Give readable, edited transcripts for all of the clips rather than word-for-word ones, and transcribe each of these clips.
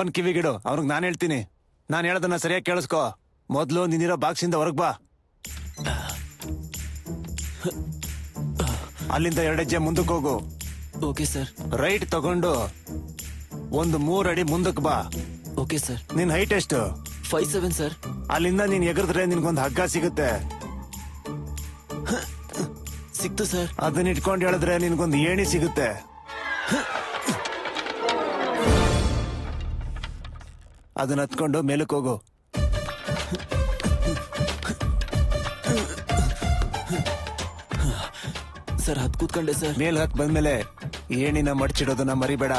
ಅವ್ನ್ ಕಿವಿಗಿಡು, ಅವ್ನಿಗೆ ನಾನು ಹೇಳ್ತೀನಿ. ನಾನು ಹೇಳೋದನ್ನ ಸರಿಯಾಗಿ ಕೇಳಿಸ್ಕೊ. ಮೊದ್ಲು ನೀನಿರೋ ಬಾಕ್ಸಿಂದ ಹೊರಗ್ ಬಾ. ಅಲ್ಲಿಂದ 2 ಹೆಜ್ಜೆ ಮುಂದಕ್ಕೆ ಹೋಗು. Okay sir. ರೈಟ್ ತಗೊಂಡು 3 ಅಡಿ ಮುಂದಕ್ಕೆ ಬಾ. Okay sir. ನಿನ್ ಹೈಟ್ ಎಷ್ಟು? 5'7" ಸರ್. ಅಲ್ಲಿಂದ ನೀನ್ ಎಗರಿದ್ರೆ ನಿನ್ಗೊಂದು ಹಗ್ಗ ಸಿಗುತ್ತೆ. ಸಿಕ್ತು ಸರ್. ಅದನ್ನ ಇಟ್ಕೊಂಡು ಹೇಳಿದ್ರೆ ನಿನ್ಗೊಂದು ಏಣಿ ಸಿಗುತ್ತೆ. ಅದನ್ನ ಹತ್ಕೊಂಡು ಮೇಲಕ್ಕೆ ಹೋಗು. ಸರ್ ಹತ್ ಕೂತ್ಕೊಂಡೆ ಸರ್. ಮೇಲ್ ಹತ್ ಬಂದ್ಮೇಲೆ ಏಣಿನ ಮಡ್ಚಿಡೋದನ್ನ ಮರಿಬೇಡ.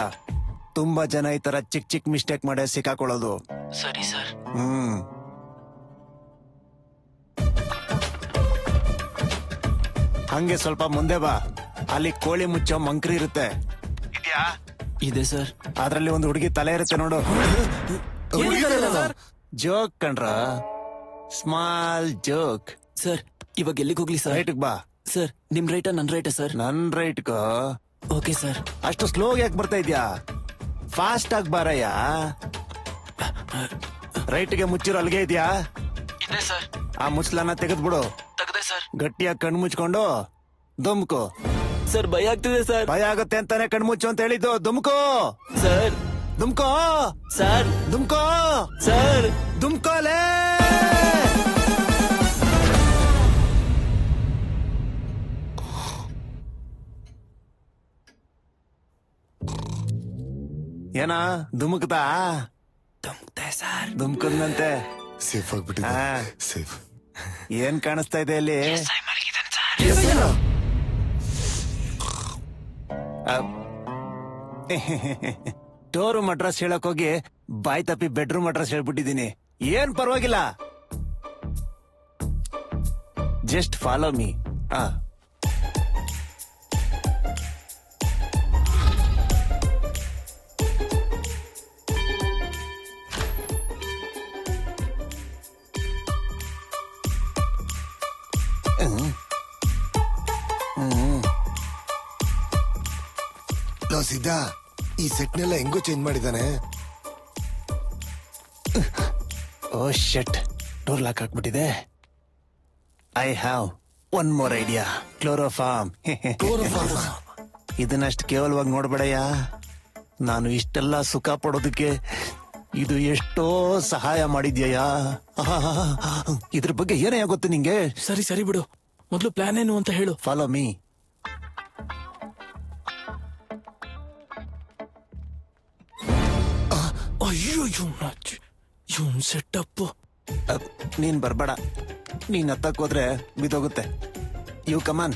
ತುಂಬಾ ಜನ ಈ ತರ ಚಿಕ್ಕ ಚಿಕ್ಕ ಮಿಸ್ಟೇಕ್ ಮಾಡೇ ಸಿಕ್ಕಾಕೊಳ್ಳೋದು. ಸರಿ ಸರ್. ಹಂಗೆ ಸ್ವಲ್ಪ ಮುಂದೆ ಬಾ. ಅಲ್ಲಿ ಕೋಳಿ ಮುಚ್ಚೋ ಮಂಕ್ರಿ ಇರುತ್ತೆ. ಇದ್ಯಾ? ಇದೆ ಸರ್. ಅದ್ರಲ್ಲಿ ಒಂದು ಹುಡುಗಿ ತಲೆ ಇರುತ್ತೆ ನೋಡು. ಜೋಕ್ ಕಣ್ರ, ಸ್ಮಾಲ್ ಜೋಕ್. ಸರ್ ಇವಾಗ ಎಲ್ಲಿಗೆ ಹೋಗ್ಲಿ ಸರ್? ರೈಟ್ ಬಾ. ಸರ್ ನಿಮ್ ರೈಟಾ ನನ್ ರೈಟಾ ಸರ್? ನನ್ ರೈಟ್. Okay sir. ಅಷ್ಟು ಸ್ಲೋ ಯಾಕೆ ಬರ್ತಾ ಇದ್ಯಾ? ಫಾಸ್ಟ್ ಆಗಿ ಬಾರಯ್ಯ. ರೈಟ್ಗೆ ಮುಚ್ಚಿರೋ ಅಲ್ಗೆ ಇದ್ಯಾ? ಇದೆ ಸರ್. ಆ ಮುಚ್ಚಲನ್ನ ತೆಗೆದ್ಬಿಡು. ತೆಗ್ದೆ ಸರ್. ಗಟ್ಟಿಯಾಗಿ ಕಣ್ಣು ಮುಚ್ಕೊಂಡು ದುಮ್ಕೋ. ಸರ್ ಭಯ ಆಗ್ತಿದೆ ಸರ್. ಭಯ ಆಗತ್ತೆ ಅಂತಾನೆ ಕಣ್ಣು ಮುಚ್ಚು ಅಂತ ಹೇಳಿದ್ದು. ದುಮ್ಕೋ ಸರ್. ದುಮ್ಕೋ ಸರ್. ದುಮ್ಕೋ ಸರ್. ದುಮ್ಕೋಲೇ. ಏನ ದುಮುಕ್ತಾ? ದುಮ್ಕ್ತೆ ಸರ್. ದುಮ್ಕದಂತೆ. ಸೇಫ್ ಆಗ್ಬಿಟ್ಟಿದೆ. ಸೇಫ್. ಏನ್ ಕಾಣಿಸ್ತಾ ಇದೆ ಅಲ್ಲಿ? ಡೋರ್ ರೂಮ್ ಅಡ್ರೆಸ್ ಹೇಳಕ್ ಹೋಗಿ ಬಾಯ್ ತಪ್ಪಿ ಬೆಡ್ರೂಮ್ ಅಡ್ರೆಸ್ ಹೇಳ್ಬಿಟ್ಟಿದೀನಿ. ಏನ್ ಪರವಾಗಿಲ್ಲ, ಜಸ್ಟ್ ಫಾಲೋ ಮೀ. ಸಿದ್ಧಾ, ಈ ಸೆಟ್ನೆಲ್ಲ ಹೆಂಗೋ ಚೇಂಜ್ ಮಾಡಿದಾನೆ. ಓ ಶೆಟ್, ಡೋರ್ ಲಾಕ್ ಹಾಕ್ಬಿಟ್ಟಿದೆ. I have one more idea. Chloroform. ಇದನ್ನಷ್ಟು ಕೇವಲವಾಗಿ ನೋಡ್ಬೇಡಯ್ಯ. ನಾನು ಇಷ್ಟೆಲ್ಲ ಸುಖ ಪಡೋದಕ್ಕೆ ಇದು ಎಷ್ಟೋ ಸಹಾಯ ಮಾಡಿದ್ಯಯ್ಯ. ಇದ್ರ ಬಗ್ಗೆ ಏನೇ ಗೊತ್ತು ನಿಂಗೆ? ಸರಿ ಸರಿ ಬಿಡು, ಮೊದ್ಲು ಪ್ಲಾನ್ ಏನು ಅಂತ ಹೇಳು. Follow me. ಅಯ್ಯೋ ಇವನ್ ಸೆಟಪ್. ನೀನ್ ಬರ್ಬೇಡ. ನೀನ್ ಹತ್ತಕ್ ಹೋದ್ರೆ ಬಿದ್ದೋಗುತ್ತೆ. ಯು ಕಮಾನ್.